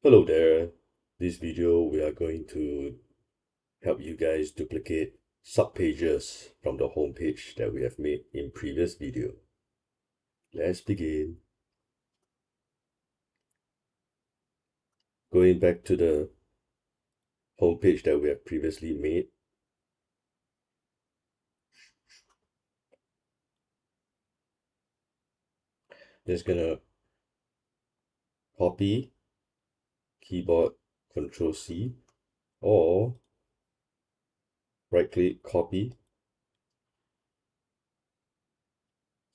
Hello there. This video we are going to help you guys duplicate subpages from the home page that we have made in previous video. Let's begin. Going back to the home page that we have previously made. Just gonna copy, keyboard Control C, or right click copy.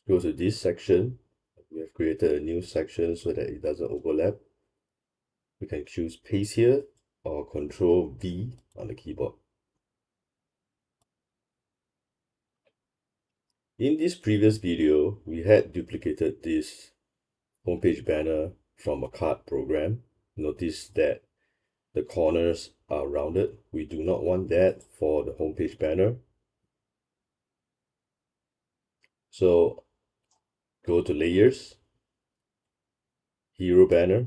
Go to this section. We have created a new section so that it doesn't overlap. We can choose paste here or Control V on the keyboard. In this previous video, we had duplicated this homepage banner from a card program. Notice that the corners are rounded. We do not want that for the homepage banner. So go to Layers, Hero Banner,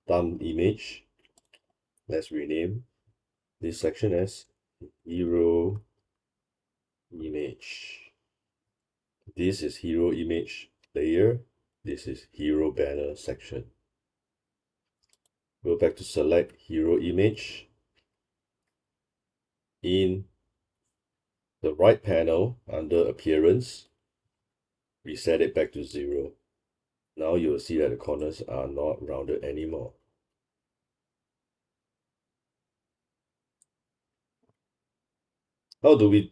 Thumb Image. Let's rename this section as Hero Image. This is Hero Image layer. This is Hero Banner section. Go back to select Hero Image. In the right panel under Appearance, reset it back to 0. Now you will see that the corners are not rounded anymore. How do we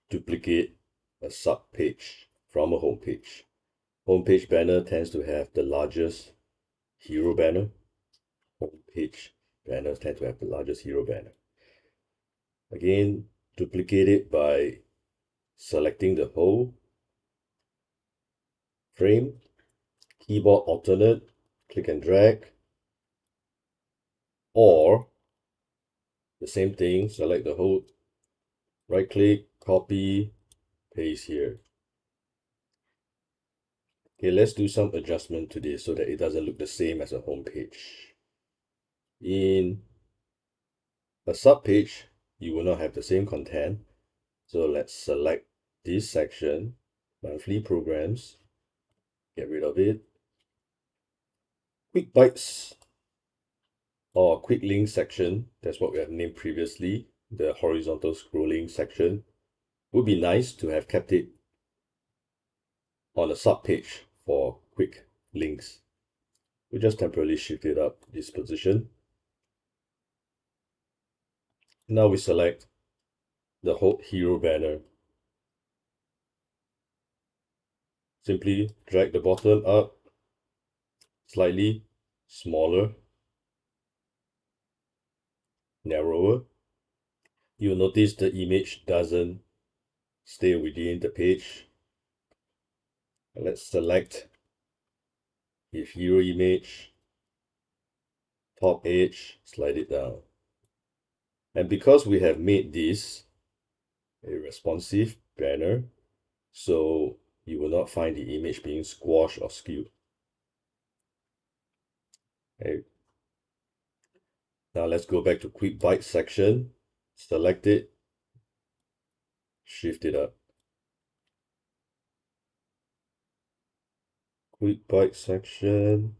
duplicate a sub page from a home page? Homepage banner tends to have the largest hero banner. Homepage banners tend to have the largest hero banner. Again, duplicate it by selecting the whole frame, keyboard alternate, click and drag, or the same thing, select the whole, right click, copy, paste here. Okay, let's do some adjustment to this so that it doesn't look the same as a home page. In a sub page, you will not have the same content. So let's select this section, monthly programs, get rid of it. Quick bites or quick link section, that's what we have named previously. The horizontal scrolling section would be nice to have kept it on a sub page for quick links. We just temporarily shift it up this position. Now we select the whole hero banner. Simply drag the bottom up slightly smaller, narrower. You'll notice the image doesn't stay within the page. Let's select the hero image, top edge, slide it down. And because we have made this a responsive banner, so you will not find the image being squashed or skewed. Okay. Now let's go back to quick bite section, select it, shift it up. Quick bite section.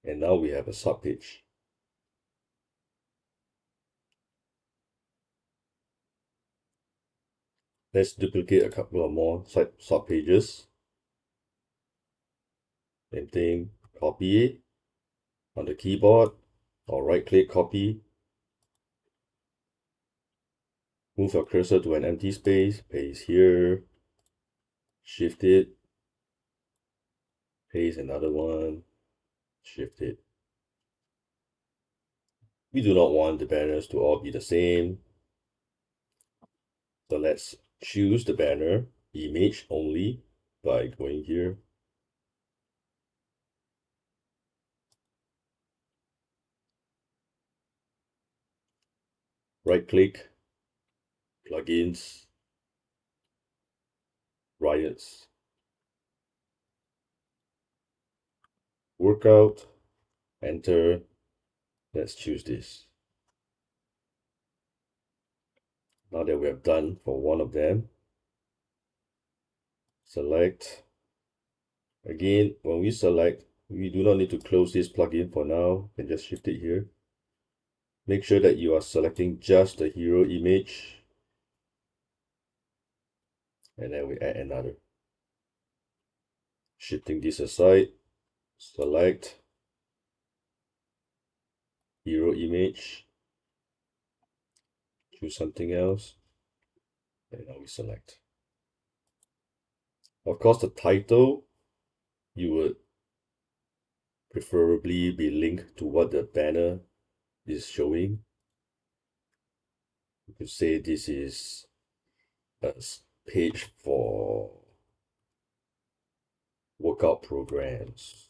And now we have a sub page. Let's duplicate a couple of more sub pages. Same thing, copy it on the keyboard or right click copy. Move your cursor to an empty space, paste here, shift it, paste another one, shift it. We do not want the banners to all be the same. So let's choose the banner image only by going here. Right click, plugins, riots, workout, enter. Let's choose this. Now that we have done for one of them, select. Again, when we select, we do not need to close this plugin for now. You can just shift it here. Make sure that you are selecting just the hero image. And then we add another. Shifting this aside, select hero image, choose something else, and now we select. Of course, the title, you would preferably be linked to what the banner is showing. You could say this is a page for workout programs.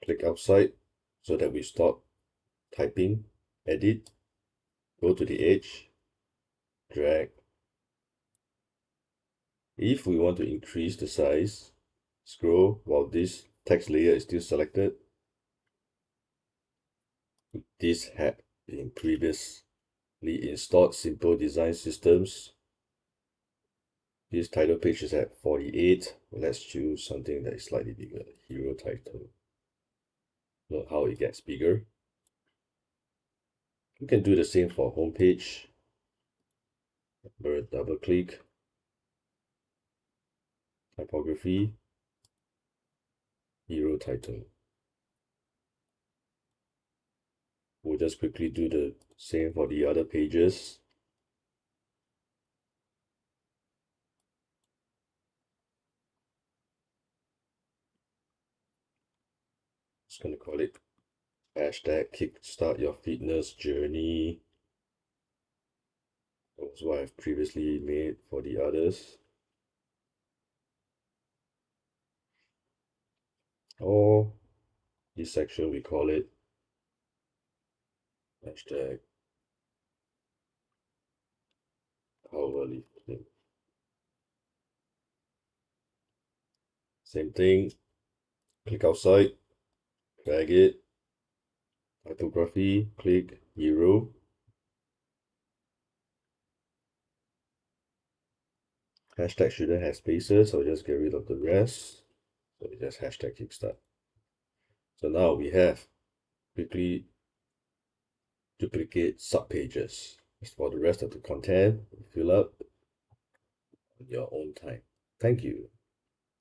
Click outside so that we stop typing, edit, go to the edge, drag. If we want to increase the size, scroll while this text layer is still selected. This had been previously installed simple design systems. This title page is at 48. Let's choose something that is slightly bigger, hero title. Note how it gets bigger. You can do the same for homepage. Double click, typography, hero title. We'll just quickly do the same for the other pages. Just gonna call it hashtag kickstart your fitness journey. That was what I've previously made for the others. Or this section we call it hashtag powerlifting. Same thing, click outside, drag it, typography, click hero. Hashtag shouldn't have spaces, so just get rid of the rest. So we just hashtag kickstart. So now we have quickly duplicate subpages. As for the rest of the content, fill up on your own time. Thank you.